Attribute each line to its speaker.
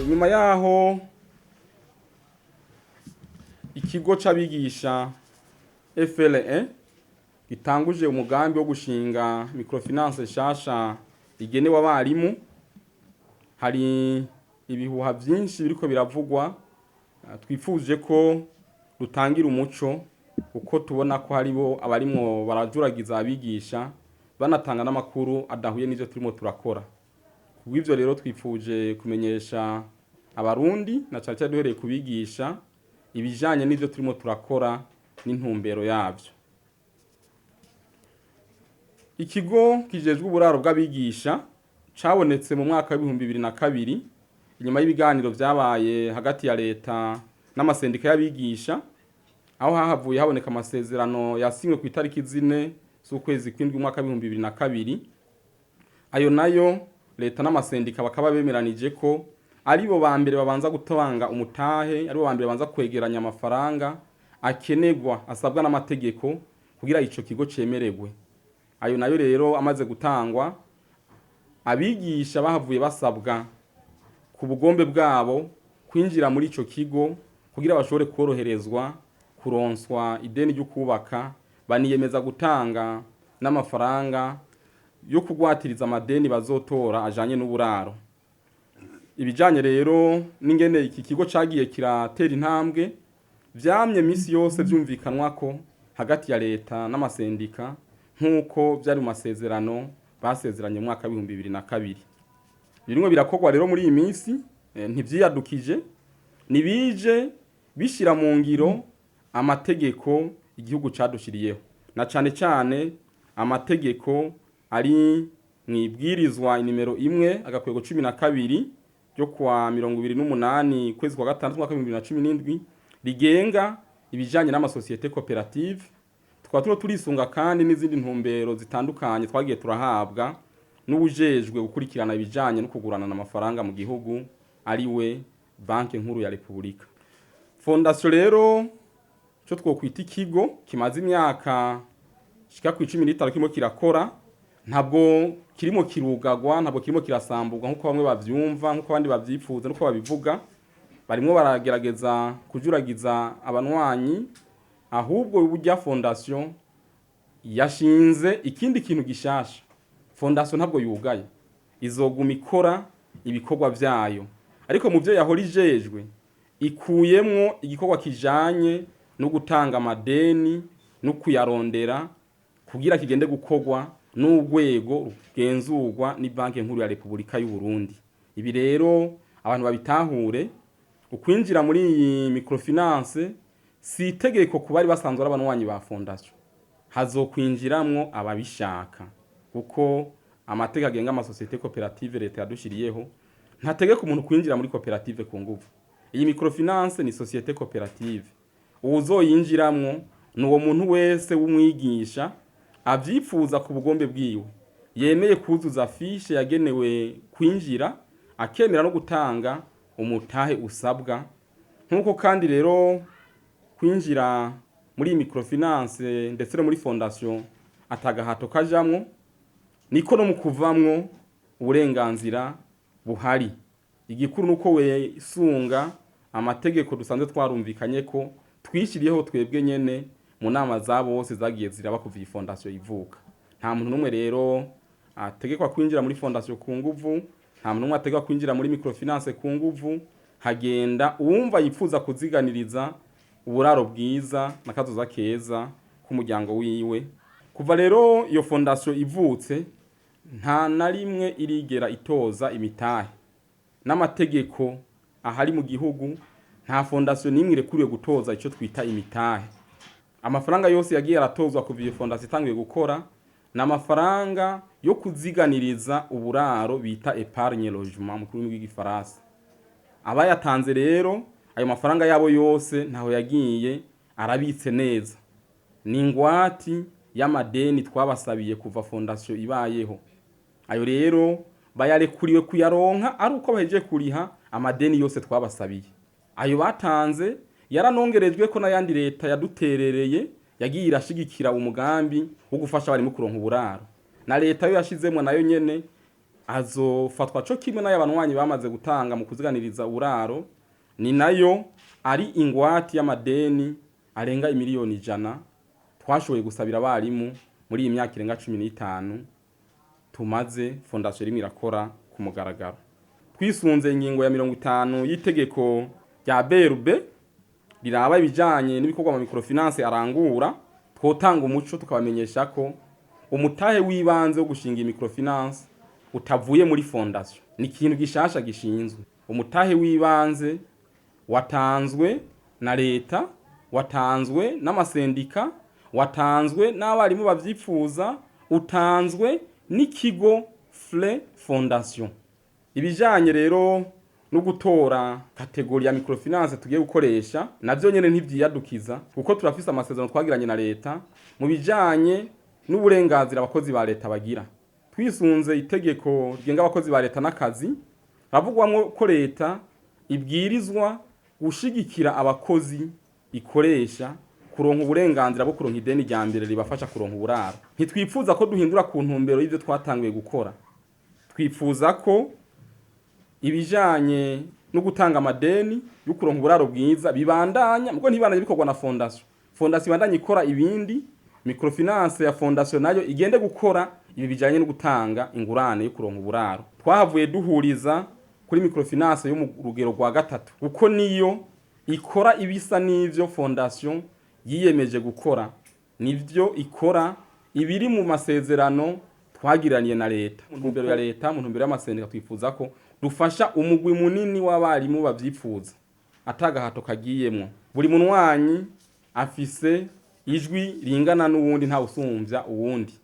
Speaker 1: nyuma yaho ikigo c'abigisha FLE gitanguje umugambi wo gushinga microfinance shasha igenewe abarimu, hari ibihuha vyinshi biriko biravugwa. Twifuje ko rutangira umuco uko tubona ko haribo abarimwo barajuragiza abigisha banatanga n'amakuru adahuye n'ivyo turimo turakora. Kubw'ivyo rero twifuje kumenyesha abarundi na cyane cyane duhereye kubigisha ibijanye n'ivyo turimo turakora n'intumbero yavyo. Ikigo kijejwe uburaro bw'abigisha cabonetse mu mwaka wa 2022 inyuma y'ibiganiro vyabaye hagati ya leta n'amasendika y'abigisha, aho hahavuye haboneka amasezerano yasinywe ku itariki 4 z'ukwezi kw'indwi mwaka wa 2022. Ayo nayo leta n'amasendika bakaba bemeranije ko aribo ba mbere babanza gutanga umutahe, aribo ba mbere babanza kwegeranya amafaranga akenegwa asabwa n'amategeko kugira ico kigo cemererwe. Ayo nayo rero amaze gutangwa, abigisha bahavuye basabwa ku bugombe bwabo kwinjira muri ico kigo kugira bashobore koroherezwa kuronswa ideni ryo kubaka, baniyemeza gutanga n'amafaranga yo kugwatiriza amadeni bazotora ajanye n'uburaro. Ibijanye rero n'ingene iki kigo cagiye kiratera intambwe, vyamye misi yose vyumvikanwa ko hagati ya leta n'amasendika nkuko vyari mu masezerano basezeranye mu mwaka wa 2022. Birimwe birakorwa rero muri iyi misi, ntivyiyadukije, nibije bishira mu ngiro amategeko igihugu cadushiriyeho, na cane cane amategeko ari mwibwirizwa inimero 1 agakwego 12 ryo kwa 28 kwezi kwa gatandatu mwaka 2017 rigenga ibijanye n'amasosiyete cooperative. Tukaba turisunga kandi n'izindi ntumbero zitandukanye twagiye turahabwa n'ubujejwe gukurikirana ibijanye no kugurana n'amafaranga mu gihugu ariwe Banki Nkuru ya Republika. Fondation rero cyo twokwita ikigo kimaze imyaka shika ku 15 kirimo kirakora, ntabwo kirimo kirugagwa, ntabwo kirimo kirasamburwa nkuko bamwe bavyumva, nkuko abandi bavyifuza, nkuko babivuga. Barimo baragerageza kujuragiza abanwanyi, ahubwo ubujya fondation yashinze ikindi kintu gishasha. Fondation ntabwo yugaye, izoguma ikora ibikorwa vyayo, ariko mu byo yahora ijejwe ikuyemwo igikorwa kijanye no gutanga amadeni no kuyarondera kugira kigende gukorwa n'urwego rugenzurwa ni Banki Nkuru ya Republika y'u Burundi. Ibi rero abantu babitahure, ukwinjira muri iyi microfinance si itegeko ku bari basanzwe ari abanwanyi ba fondation, hazokwinjiramwo ababishaka, kuko amategeko agenga amasosiyete cooperative leta yadushiriyeho ntategeka umuntu kwinjira muri cooperative ku nguvu. Iyi microfinance ni societe cooperative, uzoyinjiramwo n'uwo muntu wese w'umwigisha avyifuza ku bugombe bwiwe, yemeye kuzuza fiche yagenewe kwinjira, akemera no gutanga umutahe usabwa. Nkuko kandi rero kwinjira muri microfinance ndetse no muri fondation atagahato kajamwo, niko no mukuvamwo uburenganzira buhari. Igikuru nuko we sunga amategeko dusanzwe twarumvikanye ko twishiriyeho twebwe nyene mu nama zabo bose zagiye ziraba kuva iyi fondation ivuka. Nta muntu numwe rero ategekwa kwinjira muri fondation ku nguvu, nta muntu numwe ategekwa kwinjira muri microfinance ku nguvu. Hagenda uwumva yifuza kuziganiriza uburaro bwiza nakazoza keza k'umuryango wiwe. Kuva rero iyo fondation ivutse, nta na rimwe irigera itoza imitahe. N'amategeko ahari mu gihugu nta fondation nimwe irekuriwe gutoza ico twita imitahe. Amafaranga yose yagiye aratozwa kuva iyo fondation itangiye gukora n'amafaranga yo kuziganiriza uburaro bita épargne logement mu rurimi rw'igifaransa. Abayatanze rero ayo mafaranga yabo yose ntaho yagiye arabitse neza, ni ingwati y'amadeni twabasabiye kuva fondation ibayeho. Ayo rero bayarekuriwe kuyaronka ari uko baheje kuriha amadeni yose twabasabiye. Ayo batanze yaranongerejwe ko n'ayandi leta yaduterereye yagiye irashigikira umugambi wo gufasha abari mu kuronka uburaro, na leta yo yashizemwe nayo nyene azofatwa co kimwe n'ay'abanywanyi bamaze gutanga mu kuziganiriza uburaro, ni nayo ari ingwate y'amadeni arenga imiliyoni 100 twashoboye gusabira abarimu muri iyi myaka irenga 15 tumaze fondation rimwe irakora ku mugaragaro. Twisunze ingingo ya 50 y'itegeko rya BRB riraba ibijanye n'ibikorwa mu microfinance arangura, twotanga umuco tukabamenyesha ko umutahe w'ibanze wo gushinga microfinance utavuye muri fondation, ni ikintu gishasha gishinzwe. Umutahe w'ibanze watanzwe na leta, watanzwe n'amasendika, watanzwe n'abarimu bavyifuza, utanzwe n'ikigo Frais Fondation. Ibijanye rero no gutora kategori ya microfinance tugiye gukoresha navyo nyene ntivyiyadukiza, kuko turafise amasezerano twagiranye na leta mu bijanye n'uburenganzira abakozi ba leta bagira. Twisunze itegeko rigenga abakozi ba leta n'akazi, havugwamwo ko leta ibwirizwa gushigikira abakozi ikoresha kuronka uburenganzira bwo kuronka ideni rya mbere ribafasha kuronka uburaro. Ntitwifuza ko duhindura ku ntumbero y'ivyo twatanguye gukora. Twifuza ko ibijanye no gutanga amadeni yo kuronka uburaro bwiza bibandanya, muko ntibandanye bikorwa na fondation. Fondation ibandanye ikora ibindi, microfinance ya fondation nayo igende gukora ibi bijanye no gutanga ingurane yo kuronka uburaro. Twahavuye duhuriza kuri microfinance yo mu rugero rwa gatatu, kuko niyo ikora ibisa n'ivyo fondation yiyemeje gukora, nivyo ikora ibiri mu masezerano twagiraniye na leta. Mu ntumbero ya leta, mu ntumbero y'amasendika, twifuza ko dufasha umugwi munini w'abarimu bavyifuza atagahato kagiyemwo. Buri munwanyi afise ijwi ringana n'uwundi, nta usumvya uwundi.